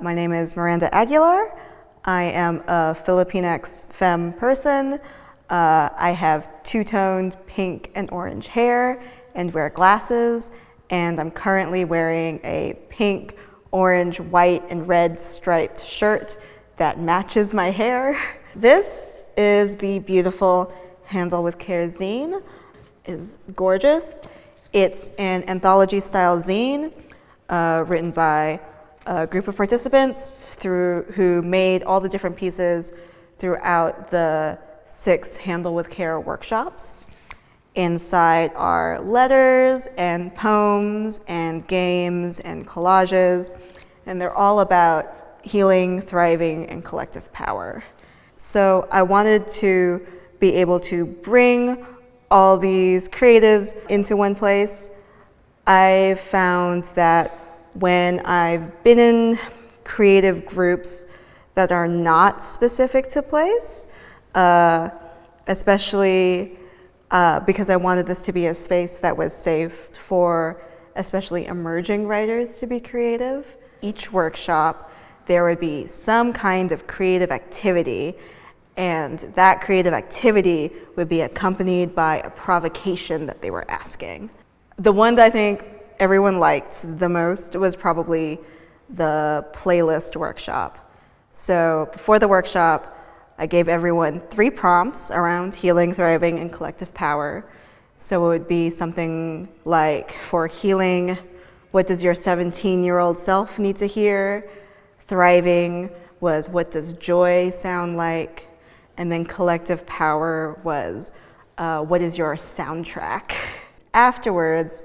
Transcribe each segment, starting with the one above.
My name is Miranda Aguilar. I am a Filipinx femme person. I have two-toned pink and orange hair and wear glasses, and I'm currently wearing a pink, orange, white, and red striped shirt that matches my hair. This is the beautiful Handle with Care zine. It's gorgeous. It's an anthology-style zine written by a group of participants who made all the different pieces throughout the 6 Handle with Care workshops. Inside are letters and poems and games and collages, and they're all about healing, thriving, and collective power. So I wanted to be able to bring all these creatives into one place. I found that when I've been in creative groups that are not specific to place, especially because I wanted this to be a space that was safe for especially emerging writers to be creative. Each workshop, there would be some kind of creative activity, and that creative activity would be accompanied by a provocation that they were asking. The one that I think everyone liked the most was probably the playlist workshop. So before the workshop, I gave everyone 3 prompts around healing, thriving, and collective power. So it would be something like, for healing, what does your 17-year-old self need to hear? Thriving was, what does joy sound like? And then collective power was, what is your soundtrack? Afterwards,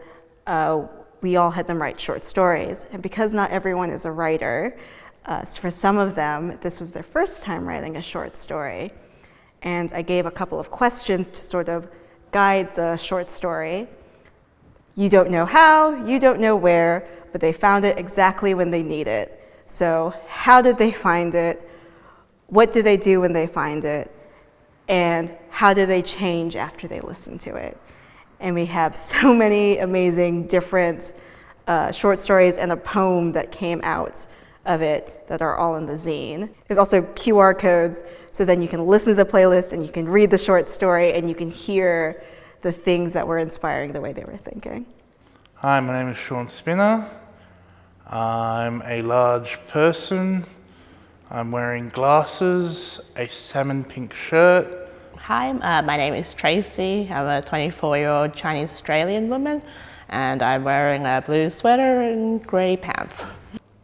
we all had them write short stories. And because not everyone is a writer, for some of them, this was their first time writing a short story. And I gave a couple of questions to sort of guide the short story. You don't know how, you don't know where, but they found it exactly when they need it. So how did they find it? What do they do when they find it? And how do they change after they listen to it? And we have so many amazing different short stories and a poem that came out of it that are all in the zine. There's also QR codes, so then you can listen to the playlist and you can read the short story and you can hear the things that were inspiring the way they were thinking. Hi, my name is Sean Spinner. I'm a large person. I'm wearing glasses, a salmon pink shirt. Hi, my name is Tracy. I'm a 24-year-old Chinese Australian woman, and I'm wearing a blue sweater and grey pants.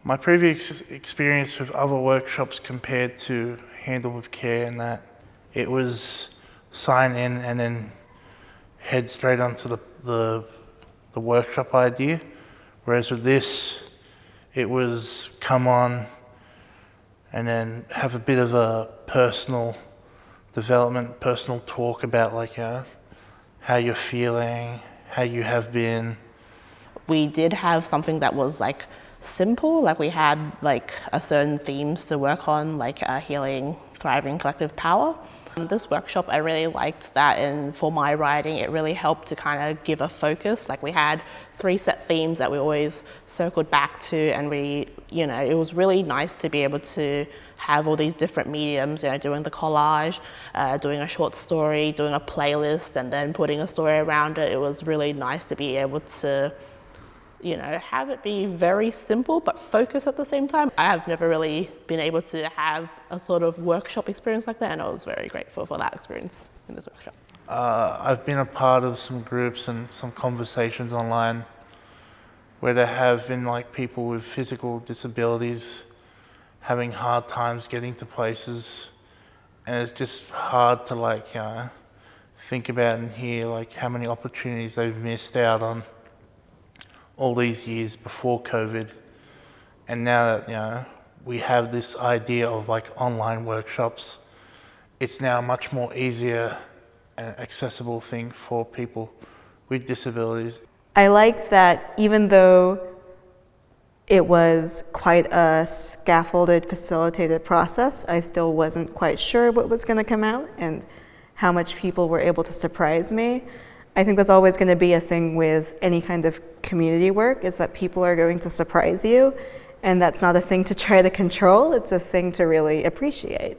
My previous experience with other workshops compared to Handle with Care in that it was sign in and then head straight onto the workshop idea, whereas with this, it was come on and then have a bit of a personal development, personal talk about like how you're feeling, how you have been. We did have something that was like simple, like we had like a certain themes to work on, like healing, thriving, collective power. This workshop, I really liked that, and for my writing, it really helped to kind of give a focus. Like we had 3 set themes that we always circled back to, and it was really nice to be able to have all these different mediums, doing the collage, doing a short story, doing a playlist, and then putting a story around it. It was really nice to be able to have it be very simple but focus at the same time. I have never really been able to have a sort of workshop experience like that, and I was very grateful for that experience in this workshop. I've been a part of some groups and some conversations online where there have been like people with physical disabilities having hard times getting to places, and it's just hard to think about and hear like how many opportunities they've missed out on all these years before COVID. And now that we have this idea of like online workshops, it's now a much more easier and accessible thing for people with disabilities. I liked that even though it was quite a scaffolded, facilitated process, I still wasn't quite sure what was going to come out and how much people were able to surprise me. I think that's always going to be a thing with any kind of community work, is that people are going to surprise you. And that's not a thing to try to control, it's a thing to really appreciate.